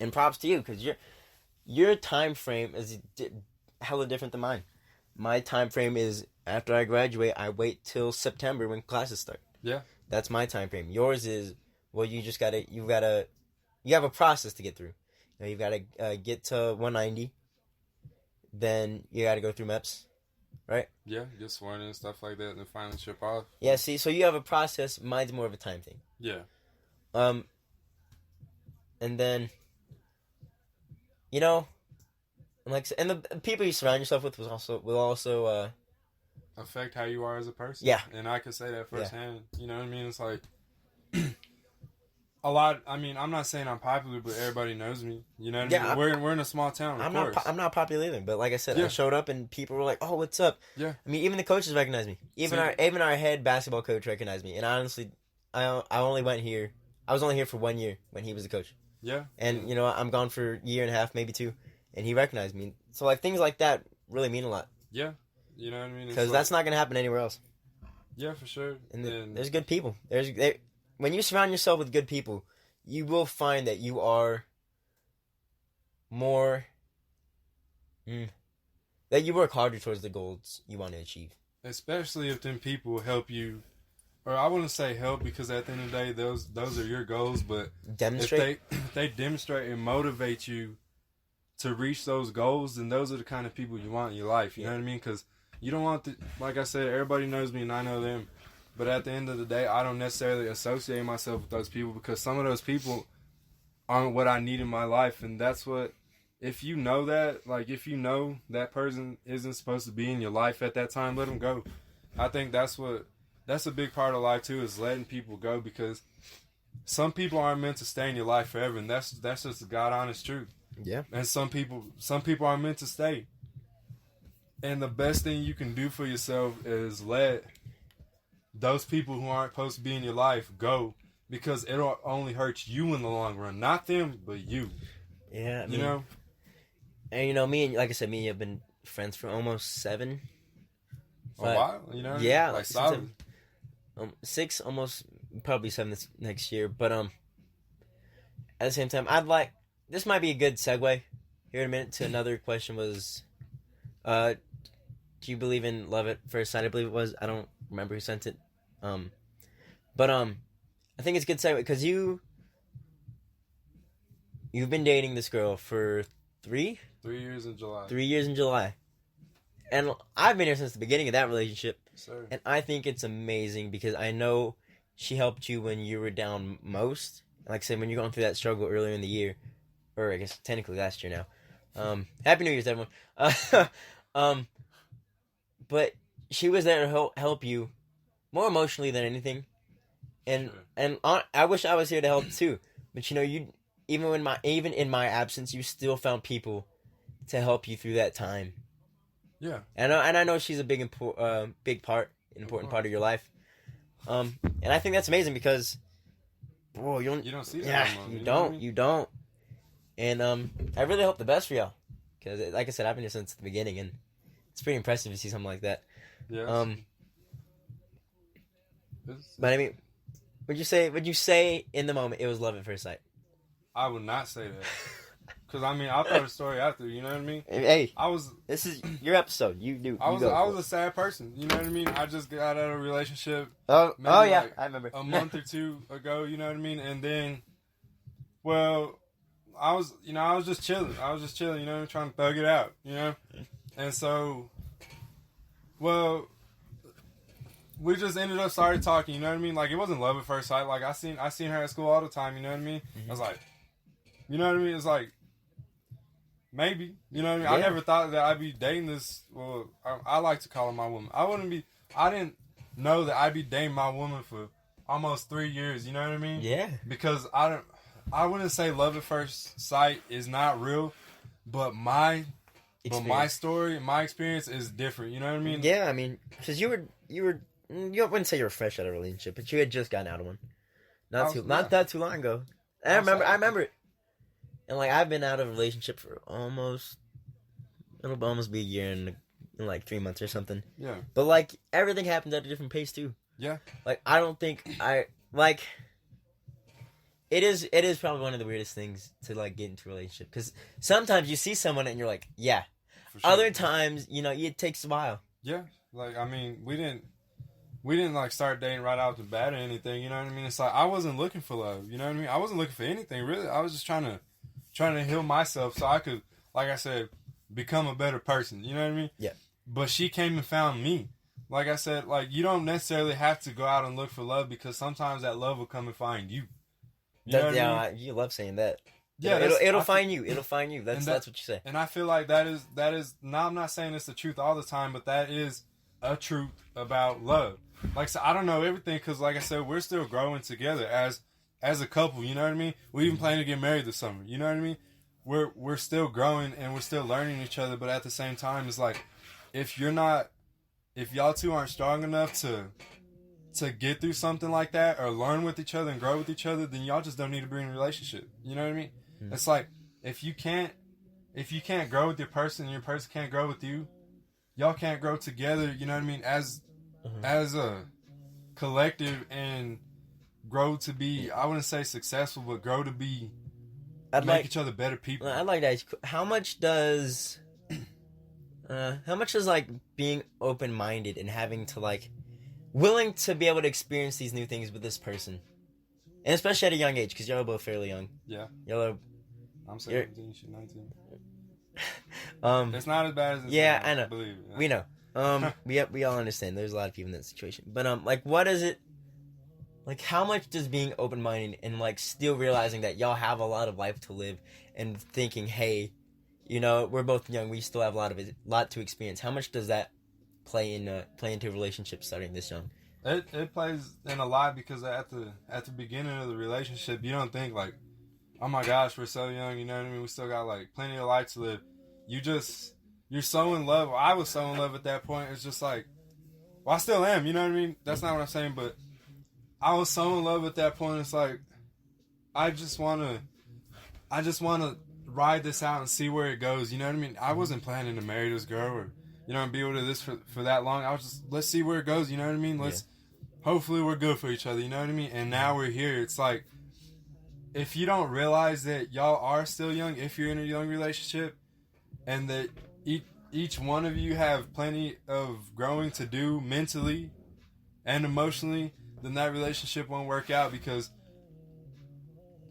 And props to you, because your time frame is hella different than mine. My time frame is after I graduate, I wait till September when classes start. Yeah. That's my time frame. Yours is, well, you have a process to get through. You've got to get to 190. Then you got to go through MEPS, right? Yeah, get sworn in and stuff like that, and then finally ship off. Yeah, see, so you have a process. Mine's more of a time thing. Yeah. And then, you know, and the people you surround yourself with will also affect how you are as a person. Yeah. And I can say that firsthand. Yeah. You know what I mean? It's like a lot. I mean, I'm not saying I'm popular, but everybody knows me. You know what I mean? We're in a small town. I'm not popular either, but like I said, I showed up and people were like, "Oh, what's up?" Yeah. I mean, even the coaches recognize me. Even our head basketball coach recognized me. And honestly, I only went here. I was only here for 1 year when he was the coach. Yeah. And you know, I'm gone for a year and a half, maybe 2, and he recognized me. So like things like that really mean a lot. Yeah. You know what I mean? Because that's not gonna happen anywhere else. Yeah, for sure. And there's good people. When you surround yourself with good people, you will find that you are more that you work harder towards the goals you want to achieve. Especially if them people help you, or I wouldn't say help, because at the end of the day, those are your goals. But demonstrate. If they demonstrate and motivate you to reach those goals, then those are the kind of people you want in your life. You know what I mean? Because you don't want to, like I said, everybody knows me and I know them. But at the end of the day, I don't necessarily associate myself with those people, because some of those people aren't what I need in my life. And that's what, if you know that, like if you know that person isn't supposed to be in your life at that time, let them go. I think that's a big part of life too, is letting people go, because some people aren't meant to stay in your life forever. And that's just the God honest truth. Yeah. And some people aren't meant to stay. And the best thing you can do for yourself is let those people who aren't supposed to be in your life go, because it'll only hurt you in the long run. Not them, but you. Yeah. You know? And you know, me and you have been friends for almost 7. A while, you know? Yeah. Like solid. 6, almost, probably 7 this next year. But at the same time, this might be a good segue here in a minute to another question was, do you believe in love at first sight? I believe it was. I don't remember who sent it. But I think it's a good segue because you've been dating this girl for 3 years in July. 3 years in July. And I've been here since the beginning of that relationship. Sir. And I think it's amazing because I know she helped you when you were down most. Like I said, when you're going through that struggle earlier in the year, or I guess technically last year now. Happy New Year's, everyone. But she was there to help you more emotionally than anything. And I wish I was here to help too. But you know, even in my absence, you still found people to help you through that time. Yeah. And I know she's a important part of your life. And I think that's amazing because, bro, you don't see that. Yeah, you don't. And I really hope the best for y'all, because like I said, I've been here since the beginning, and it's pretty impressive to see something like that. Yeah. But I mean, would you say in the moment it was love at first sight? I would not say that. Because I mean, I'll tell the story after. You know what I mean? Hey, this is your episode. I was a sad person. You know what I mean? I just got out of a relationship. Yeah, I remember a month or 2 ago. You know what I mean? And then, well, I was just chilling. You know, trying to thug it out. You know, and so, well, we just ended up started talking. You know what I mean? Like, it wasn't love at first sight. Like, I seen her at school all the time. You know what I mean? Mm-hmm. I was like, you know what I mean? It's like, maybe, you know what I mean? Yeah. I never thought that I'd be dating this. Well, I like to call her my woman. I didn't know that I'd be dating my woman for almost 3 years. You know what I mean? Yeah. Because I wouldn't say love at first sight is not real, but my story, my experience is different. You know what I mean? Yeah, I mean, because you wouldn't say you were fresh out of a relationship, but you had just gotten out of one. Not that too long ago. I remember it. And like, I've been out of a relationship for it'll almost be a year and like 3 months or something. Yeah. But like, everything happened at a different pace too. Yeah. Like, I don't think it is probably one of the weirdest things to like get into a relationship because sometimes you see someone and you're like, yeah. For sure. Other times, it takes a while. Yeah, like I mean, we didn't like start dating right out the bat or anything. You know what I mean? It's like I wasn't looking for love. You know what I mean? I wasn't looking for anything really. I was just trying to heal myself so I could, like I said, become a better person. You know what I mean? Yeah. But she came and found me. Like I said, like you don't necessarily have to go out and look for love because sometimes that love will come and find you. You know what I mean? You love saying that. Yeah, it'll find you. It'll find you. That's what you say. And I feel like that is. Now I'm not saying it's the truth all the time, but that is a truth about love. Like so, I don't know everything because, like I said, we're still growing together as a couple. You know what I mean? We even plan to get married this summer. You know what I mean? We're still growing and we're still learning each other, but at the same time, it's like if y'all two aren't strong enough to get through something like that or learn with each other and grow with each other, then y'all just don't need to be in a relationship. You know what I mean? Mm-hmm. It's like if you can't grow with your person and your person can't grow with you, y'all can't grow together, you know what I mean, as a collective and grow to be, I wouldn't say successful, but grow to be make each other better people. I'd like that. How much does like being open-minded and having to like willing to be able to experience these new things with this person, and especially at a young age, because y'all are both fairly young. Yeah. I'm 17, she's 19. It's not as bad as it's I know. Believe it. We know. We all understand. There's a lot of people in that situation. But like, what is it? Like, how much does being open-minded and like still realizing that y'all have a lot of life to live and thinking, hey, we're both young, we still have a lot to experience. How much does that play into a relationship starting this young? It plays in a lot because at the beginning of the relationship, you don't think like, oh my gosh, we're so young, you know what I mean? We still got like plenty of life to live. You're so in love. I was so in love at that point. It's just like, well, I still am, you know what I mean? That's not what I'm saying, but I was so in love at that point. It's like, I just want to ride this out and see where it goes. You know what I mean? I wasn't planning to marry this girl or, be with this for that long. I was just, let's see where it goes. You know what I mean? Hopefully we're good for each other. You know what I mean? And now we're here. It's like, if you don't realize that y'all are still young, if you're in a young relationship, and that each one of you have plenty of growing to do mentally and emotionally, then that relationship won't work out because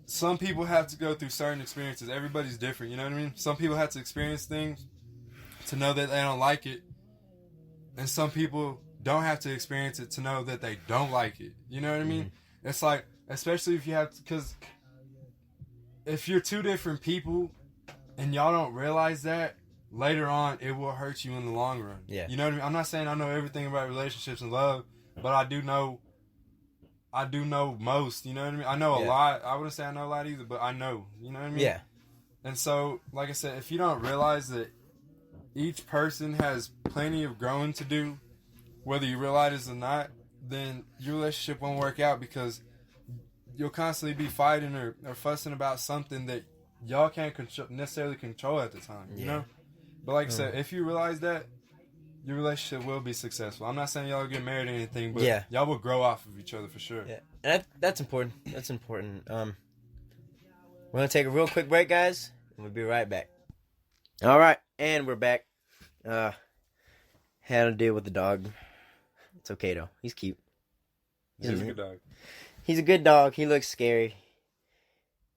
some people have to go through certain experiences. Everybody's different, you know what I mean? Some people have to experience things to know that they don't like it, and some people don't have to experience it to know that they don't like it. You know what I mean? Mm-hmm. It's like, especially if you have to, because if you're two different people and y'all don't realize that, later on it will hurt you in the long run. Yeah. You know what I mean? I'm not saying I know everything about relationships and love, but I do know most, you know what I mean? I know a lot. I wouldn't say I know a lot either, but I know, you know what I mean? Yeah. And so, like I said, if you don't realize that each person has plenty of growing to do, whether you realize it or not, then your relationship won't work out because you'll constantly be fighting or fussing about something that y'all can't necessarily control at the time, you know? But like I said, if you realize that, your relationship will be successful. I'm not saying y'all will get married or anything, but y'all will grow off of each other for sure. Yeah, and that's important. That's important. We're going to take a real quick break, guys, and we'll be right back. All right, and we're back. Had to deal with the dog. It's okay, though. He's cute. He's a good dog. He's a good dog. He looks scary.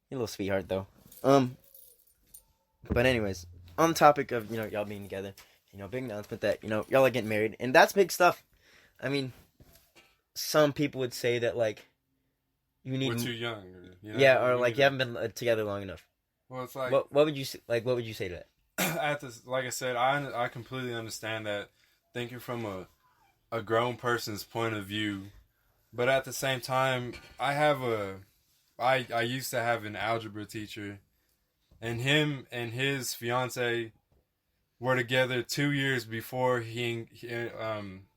He's a little sweetheart, though. But anyways, on the topic of, y'all being together, big announcement that, y'all are getting married. And that's big stuff. I mean, some people would say that, like, you need... We're too young. Or like, you haven't been together long enough. Well, it's like... What would you say to that? Like I said, I completely understand that, thinking from a grown person's point of view. But at the same time, I used to have an algebra teacher, and him and his fiance were together 2 years before he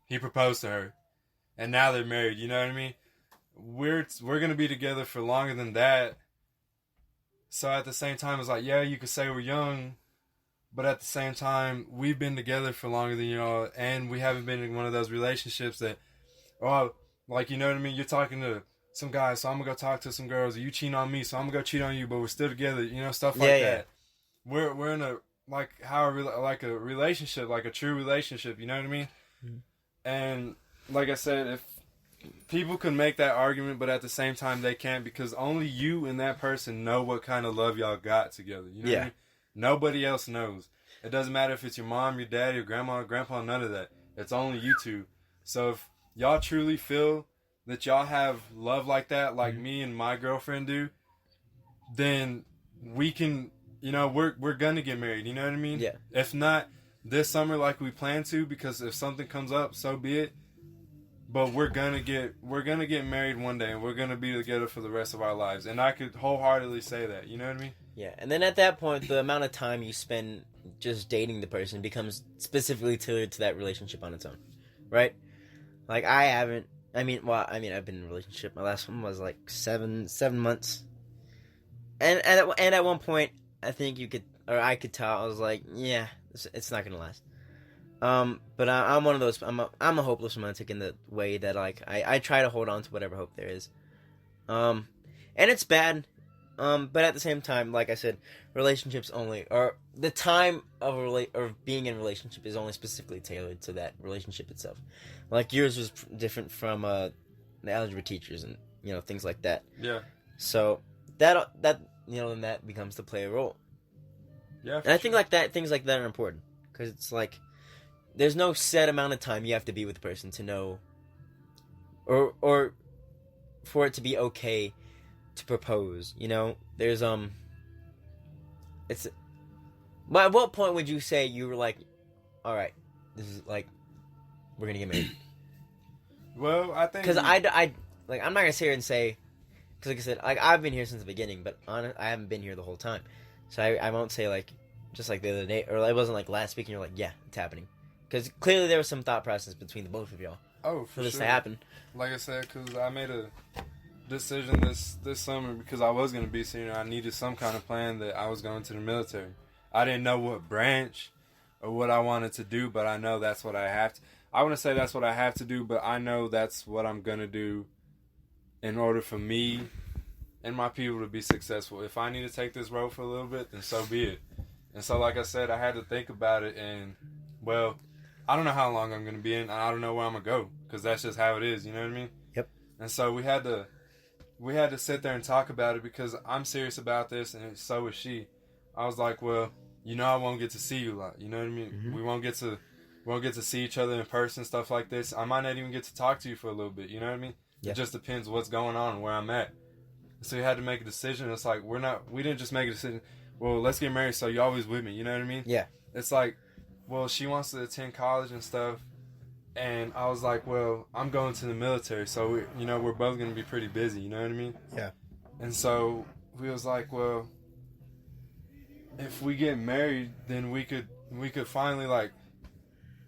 proposed to her, and now they're married. You know what I mean? We're gonna be together for longer than that. So at the same time, it's like, yeah, you could say we're young, but at the same time, we've been together for longer than y'all, and we haven't been in one of those relationships that, like, you know what I mean? You're talking to some guys, so I'm gonna go talk to some girls. Or you cheat on me, so I'm gonna go cheat on you, but we're still together. Stuff like that. We're in a like a relationship, like a true relationship. You know what I mean? Mm-hmm. And like I said, if people can make that argument, but at the same time they can't, because only you and that person know what kind of love y'all got together. You know what I mean? Nobody else knows. It doesn't matter if it's your mom, your dad, your grandma, grandpa, none of that. It's only you two. So if y'all truly feel that y'all have love like that, like me and my girlfriend do, then we can, we're gonna get married. You know what I mean? Yeah. If not this summer like we plan to, because if something comes up, so be it. But we're gonna get married one day, and we're gonna be together for the rest of our lives. And I could wholeheartedly say that. You know what I mean? Yeah. And then at that point, the amount of time you spend just dating the person becomes specifically tailored to that relationship on its own, right? Like I've been in a relationship. My last one was like 7 months, and at one point, I think I could tell. I was like, yeah, it's not gonna last. But I'm one of those. I'm a hopeless romantic in the way that like I try to hold on to whatever hope there is. And it's bad. But at the same time, like I said, relationships or the time of being in a relationship is only specifically tailored to that relationship itself. Like yours was different from the algebra teachers and things like that. Yeah. So that then that becomes to play a role. Yeah. And I think like that things like that are important because it's like there's no set amount of time you have to be with a person to know, or for it to be okay to propose. There's it's. But at what point would you say you were like, all right, this is like, we're gonna get married? Well, I think because I like I'm not gonna sit here and say, because like I said, like I've been here since the beginning, but I haven't been here the whole time, so I won't say like just like the other day, or it wasn't like last week and you're like, yeah, it's happening, because clearly there was some thought process between the both of y'all. Oh, for this to happen. Like I said, because I made a decision this summer because I was going to be senior. I needed some kind of plan that I was going to the military. I didn't know what branch or what I wanted to do, but I know that's what I have to. I want to say that's what I have to do, but I know that's what I'm going to do in order for me and my people to be successful. If I need to take this road for a little bit, then so be it. And so, like I said, I had to think about it, and, well, I don't know how long I'm going to be in, and I don't know where I'm going to go, because that's just how it is, you know what I mean? Yep. And so we had to sit there and talk about it, because I'm serious about this, and so is she. I was like, well, I won't get to see you a lot, you know what I mean? Mm-hmm. We won't get to see each other in person, stuff like this. I might not even get to talk to you for a little bit, you know what I mean? Yeah. It just depends what's going on and where I'm at. So we had to make a decision. It's like, we didn't just make a decision, well, let's get married so you're always with me, you know what I mean? Yeah. It's like, well, she wants to attend college and stuff, and I was like, well, I'm going to the military, so we're both going to be pretty busy, you know what I mean? Yeah. And so we was like, well, if we get married, then we could finally like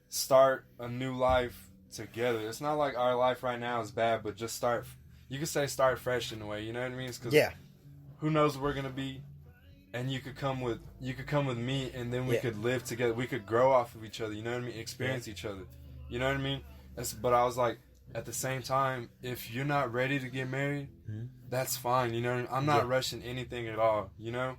start a new life together. It's not like our life right now is bad, but just start. You could say start fresh in a way, you know what I mean? 'Cause who knows where we're gonna be, and you could come with me, and then we could live together. We could grow off of each other, you know what I mean? Experience each other, you know what I mean? But I was like, at the same time, if you're not ready to get married, that's fine, you know. I'm not rushing anything at all, you know.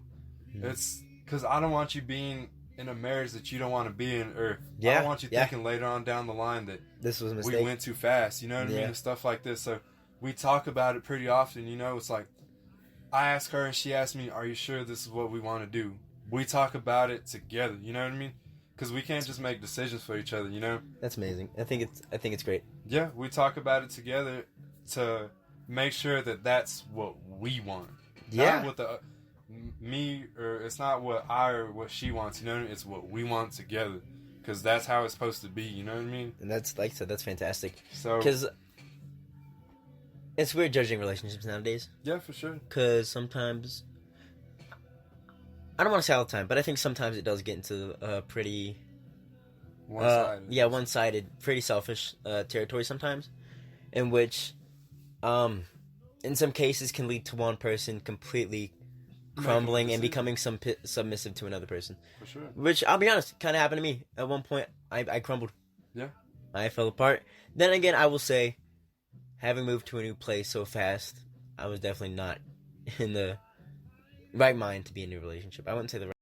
It's because I don't want you being in a marriage that you don't want to be in, or I don't want you thinking later on down the line that this was a mistake. We went too fast, you know what I mean, and stuff like this. So we talk about it pretty often, you know. It's like I ask her and she asks me, "Are you sure this is what we want to do?" We talk about it together, you know what I mean? Because we can't just make decisions for each other, you know. That's amazing. I think it's great. Yeah, we talk about it together to make sure that that's what we want. Yeah. Not what it's not what what she wants, you know what I mean? It's what we want together, because that's how it's supposed to be, you know what I mean? And that's, like I said, that's fantastic. So, because it's weird judging relationships nowadays. Yeah, for sure. Because sometimes, I don't want to say all the time, but I think sometimes it does get into pretty one-sided. One-sided, pretty selfish territory sometimes, in which, in some cases, can lead to one person completely crumbling and becoming submissive to another person. For sure. Which, I'll be honest, kind of happened to me. At one point, I crumbled. Yeah. I fell apart. Then again, I will say, having moved to a new place so fast, I was definitely not in the right mind to be in a new relationship. I wouldn't say the